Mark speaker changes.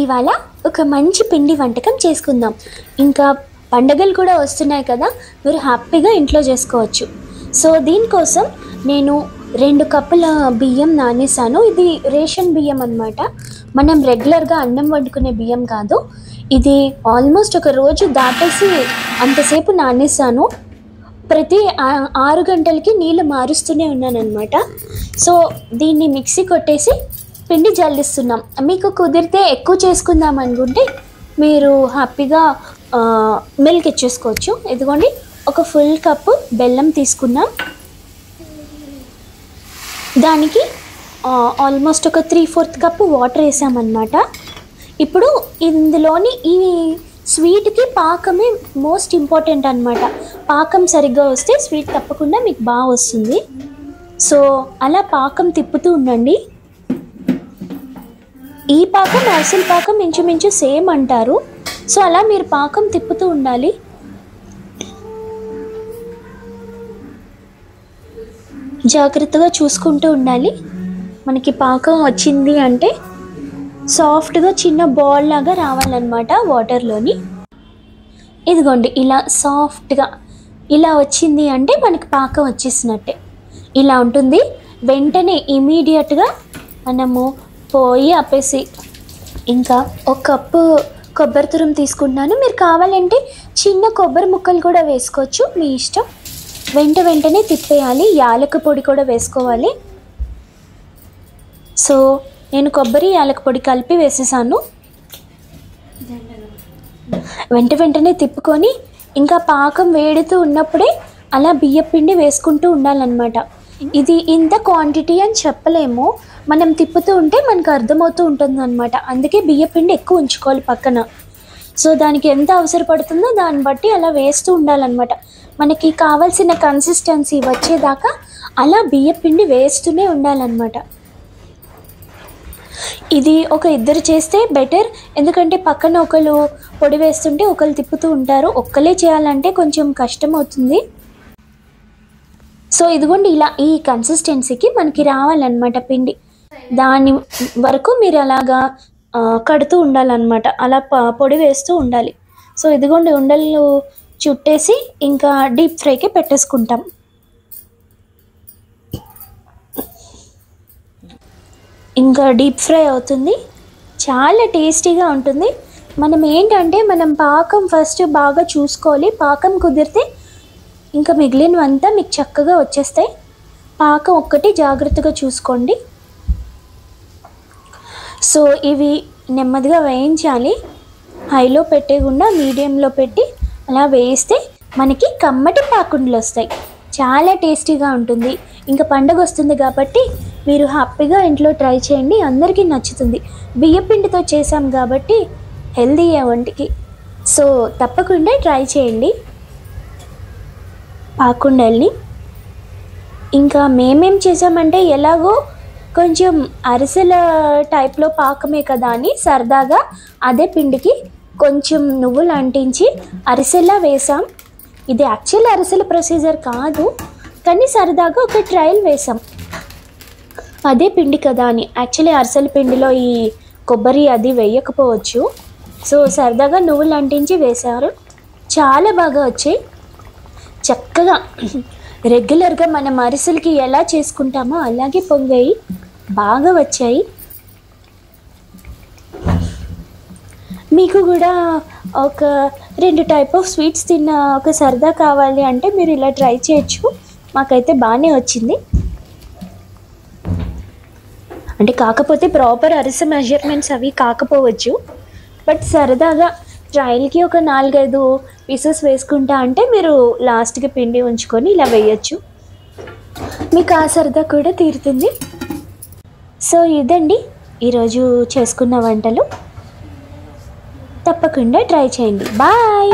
Speaker 1: ఇవాళ ఒక మంచి పిండి వంటకం చేసుకుందాం. ఇంకా పండగలు కూడా వస్తున్నాయి కదా, మీరు హ్యాపీగా ఇంట్లో చేసుకోవచ్చు. సో దీనికోసం నేను 2 కప్పుల బియ్యం నానేసాను. ఇది రేషన్ బియ్యం అన్నమాట. మనం రెగ్యులర్గా అన్నం వండుకునే బియ్యం కాదు. ఇది ఆల్మోస్ట్ ఒక రోజు దాటేసి అంతసేపు నానేసాను. ప్రతి 6 గంటలకి నీళ్ళు మారుస్తూనే ఉన్నాను అనమాట. సో దీన్ని మిక్సీ కొట్టేసి పిండి జల్లిస్తున్నాం. మీకు కుదిరితే ఎక్కువ చేసుకుందాం అనుకుంటే మీరు హ్యాపీగా మిల్క్ ఇచ్చేసుకోవచ్చు. ఇదిగోండి, ఒక ఫుల్ కప్పు బెల్లం తీసుకున్నాం. దానికి ఆల్మోస్ట్ ఒక 3/4 కప్పు వాటర్ వేసామన్నమాట. ఇప్పుడు ఇందులోని ఈ స్వీట్కి పాకమే మోస్ట్ ఇంపార్టెంట్ అనమాట. పాకం సరిగ్గా వస్తే స్వీట్ తప్పకుండా మీకు బాగా వస్తుంది. సో అలా పాకం తిప్పుతూ ఉండండి. ఈ పాకం అసలు పాకం ఇంచుమించు సేమ్ అంటారు. సో అలా మీరు పాకం తిప్పుతూ ఉండాలి. జాగ్రత్తగా చూసుకుంటూ ఉండాలి. మనకి పాకం వచ్చింది అంటే సాఫ్ట్గా చిన్న బాల్ లాగా రావాలన్నమాట వాటర్లోని. ఇదిగోండి, ఇలా సాఫ్ట్గా ఇలా వచ్చింది అంటే మనకి పాకం వచ్చేసినట్టే. ఇలా ఉంటుంది. వెంటనే ఇమీడియట్గా మనము పోయి ఆపేసి ఇంకా 1 కప్పు కొబ్బరి తురుము తీసుకుంటున్నాను. మీరు కావాలంటే చిన్న కొబ్బరి ముక్కలు కూడా వేసుకోవచ్చు, మీ ఇష్టం. వెంటనే తిప్పేయాలి. యాలక పొడి కూడా వేసుకోవాలి. సో నేను కొబ్బరి యాలక పొడి కలిపి వేసేసాను. వెంటనే తిప్పుకొని ఇంకా పాకం వేడుతూ ఉన్నప్పుడే అలా బియ్యం పిండి వేసుకుంటూ ఉండాలన్నమాట. ఇది ఇంత క్వాంటిటీ అని చెప్పలేము, మనం తిప్పుతూ ఉంటే మనకు అర్థమవుతూ ఉంటుంది అనమాట. అందుకే బియ్యం పిండి ఎక్కువ ఉంచుకోవాలి పక్కన. సో దానికి ఎంత అవసరపడుతుందో దాన్ని బట్టి అలా వేస్తూ ఉండాలన్నమాట. మనకి కావాల్సిన కన్సిస్టెన్సీ వచ్చేదాకా అలా బియ్యం పిండి వేస్తూనే ఉండాలన్నమాట. ఇది ఒక 2 చేస్తే బెటర్, ఎందుకంటే పక్కన ఒకరు పొడి వేస్తుంటే ఒకరు తిప్పుతూ ఉంటారు. ఒక్కలే చేయాలంటే కొంచెం కష్టం అవుతుంది. సో ఇదిగోండి, ఇలా ఈ కన్సిస్టెన్సీకి మనకి రావాలన్నమాట పిండి. దాని వరకు మీరు అలాగా కడుతూ ఉండాలన్నమాట. అలా పొడి వేస్తూ ఉండాలి. సో ఇదిగోండి, ఉండలు చుట్టేసి ఇంకా డీప్ ఫ్రైకి పెట్టేసుకుంటాం. ఇంకా డీప్ ఫ్రై అవుతుంది. చాలా టేస్టీగా ఉంటుంది. మనం ఏంటంటే పాకం ఫస్ట్ బాగా చూసుకోవాలి. పాకం కుదిరితే ఇంకా మిగిలినవంతా మీకు చక్కగా వచ్చేస్తాయి. పాకం ఒక్కటి జాగ్రత్తగా చూసుకోండి. సో ఇవి నెమ్మదిగా వేయించాలి. హైలో పెట్టేయకుండా మీడియంలో పెట్టి అలా వేయిస్తే మనకి కమ్మటి పాకుండలు వస్తాయి. చాలా టేస్టీగా ఉంటుంది. ఇంకా పండగ వస్తుంది కాబట్టి మీరు హ్యాపీగా ఇంట్లో ట్రై చేయండి, అందరికీ నచ్చుతుంది. బియ్యం పిండితో చేసాం కాబట్టి హెల్దీ వంటికి. సో తప్పకుండా ట్రై చేయండి పాకుండల్ని. ఇంకా మేమేం చేసామంటే ఎలాగో కొంచెం అరిసెల టైప్లో పాకమే కదా అని సరదాగా అదే పిండికి కొంచెం నువ్వులు అంటించి అరిసెలా వేసాం. ఇది యాక్చువల్ అరిసెల ప్రొసీజర్ కాదు, కానీ సరదాగా ఒక ట్రయల్ వేసాం. అదే పిండి కదా అని. యాక్చువల్లీ అరిసెల పిండిలో ఈ కొబ్బరి అది వేయకపోవచ్చు. సో సరదాగా నువ్వులు అంటించి వేశారు. చాలా బాగా వచ్చాయి. చక్కగా రెగ్యులర్గా మనం అరిసెలకి ఎలా చేసుకుంటామో అలాగే పొంగాయి, బాగా వచ్చాయి. మీకు కూడా ఒక 2 టైప్ ఆఫ్ స్వీట్స్ తిన్న ఒక సరదా కావాలి అంటే మీరు ఇలా ట్రై చేయొచ్చు. మాకైతే బాగానే వచ్చింది. అంటే కాకపోతే ప్రాపర్ అరిసె మెజర్మెంట్స్ అవి కాకపోవచ్చు, బట్ సరదాగా ట్రయల్కి ఒక 4-5 పీసెస్ వేసుకుంటా అంటే మీరు లాస్ట్కి పిండి ఉంచుకొని ఇలా వేయచ్చు. మీకు ఆ సరదా కూడా తీరుతుంది. సో ఇదండి ఈరోజు చేసుకున్న వంటలు. తప్పకుండా ట్రై చేయండి. బాయ్.